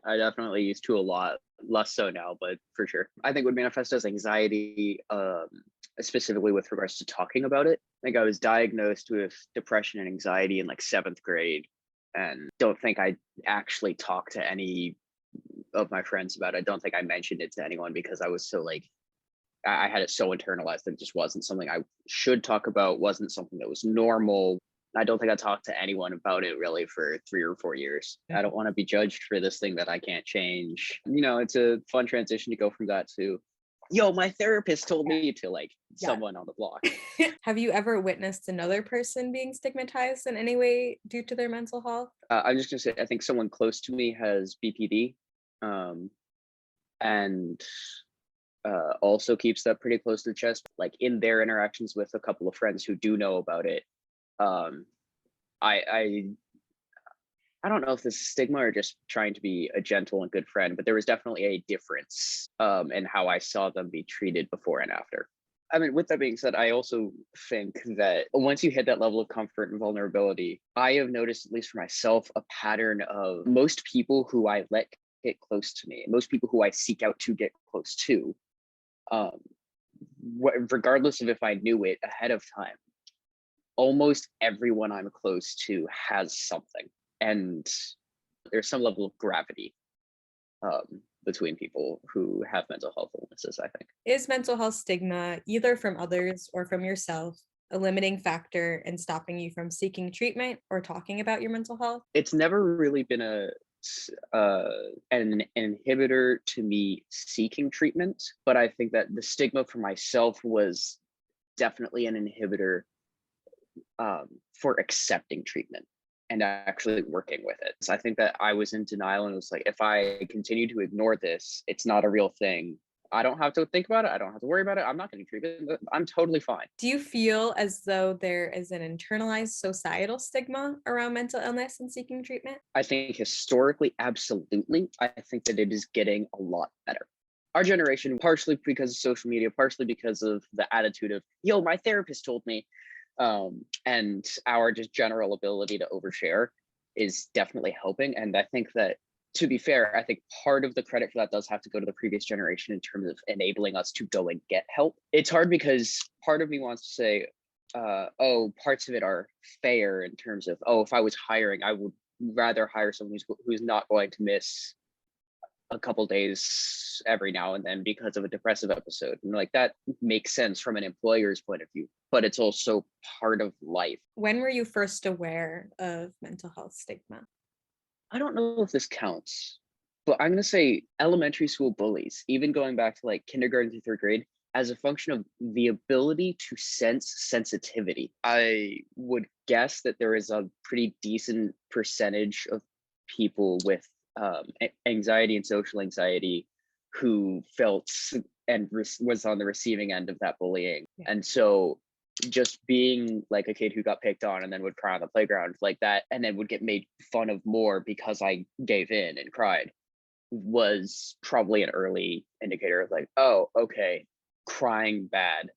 I definitely used to a lot, less so now, but for sure. I think it would manifest as anxiety, specifically with regards to talking about it. I think I was diagnosed with depression and anxiety in like seventh grade, and don't think I actually talked to any of my friends about it. I don't think I mentioned it to anyone because I was so like, I had it so internalized that it just wasn't something I should talk about, wasn't something that was normal. I don't think I talked to anyone about it really for 3 or 4 years. I don't want to be judged for this thing that I can't change. It's a fun transition to go from that to, yo, my therapist told me to like Yeah. someone on the block. Have you ever witnessed another person being stigmatized in any way due to their mental health? I'm just gonna say, I think someone close to me has BPD, um, and also keeps that pretty close to the chest. Like in their interactions with a couple of friends who do know about it, um, I I don't know if this is stigma or just trying to be a gentle and good friend, but there was definitely a difference in how I saw them be treated before and after. I mean, with that being said, I also think that once you hit that level of comfort and vulnerability, I have noticed, at least for myself, a pattern of most people who I let get close to me, most people who I seek out to get close to, um, regardless of if I knew it ahead of time, almost everyone I'm close to has something. And there's some level of gravity between people who have mental health illnesses, I think. Is mental health stigma, either from others or from yourself, a limiting factor in stopping you from seeking treatment or talking about your mental health? It's never really been an inhibitor to me seeking treatment, but I think that the stigma for myself was definitely an inhibitor for accepting treatment and actually working with it. So I think that I was in denial and was like, if I continue to ignore this, it's not a real thing. I don't have to think about it. I don't have to worry about it. I'm not getting treated. I'm totally fine. Do you feel as though there is an internalized societal stigma around mental illness and seeking treatment? I think historically, absolutely. I think that it is getting a lot better. Our generation, partially because of social media, partially because of the attitude of, yo, my therapist told me, and our just general ability to overshare is definitely helping. And I think that, to be fair, I think part of the credit for that does have to go to the previous generation in terms of enabling us to go and get help. It's hard because part of me wants to say, oh, parts of it are fair in terms of, oh, if I was hiring, I would rather hire someone who's not going to miss a couple days every now and then because of a depressive episode. And like that makes sense from an employer's point of view, but it's also part of life. When were you first aware of mental health stigma? I don't know if this counts, but I'm going to say elementary school bullies, even going back to like kindergarten through third grade, as a function of the ability to sense sensitivity. I would guess that there is a pretty decent percentage of people with anxiety and social anxiety who felt and was on the receiving end of that bullying. Yeah. And so just being like a kid who got picked on and then would cry on the playground like that and then would get made fun of more because I gave in and cried was probably an early indicator of like, oh, okay, crying bad,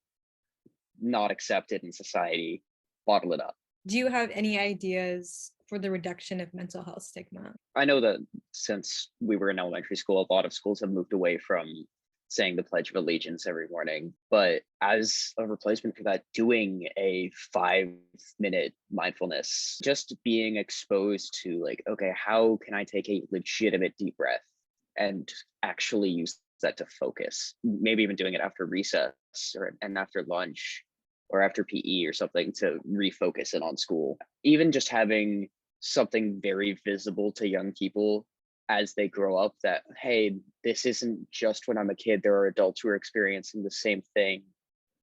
not accepted in society, bottle it up. Do you have any ideas for the reduction of mental health stigma? I know that since we were in elementary school, a lot of schools have moved away from saying the Pledge of Allegiance every morning. But as a replacement for that, doing a 5-minute mindfulness, just being exposed to like, okay, how can I take a legitimate deep breath and actually use that to focus? Maybe even doing it after recess and after lunch or after PE or something to refocus in on school. Even just having something very visible to young people as they grow up that, hey, this isn't just when I'm a kid, there are adults who are experiencing the same thing.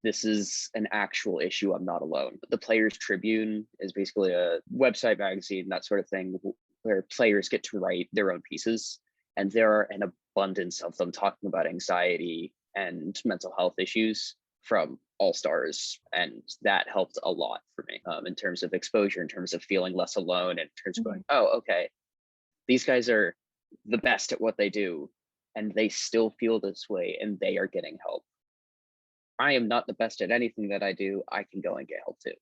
This is an actual issue. I'm not alone. The Players Tribune is basically a website magazine, that sort of thing, where players get to write their own pieces. And there are an abundance of them talking about anxiety and mental health issues from all stars, and that helped a lot for me in terms of exposure, in terms of feeling less alone, in terms of going, oh, okay, these guys are the best at what they do and they still feel this way and they are getting help. I am not the best at anything that I do. I can go and get help too.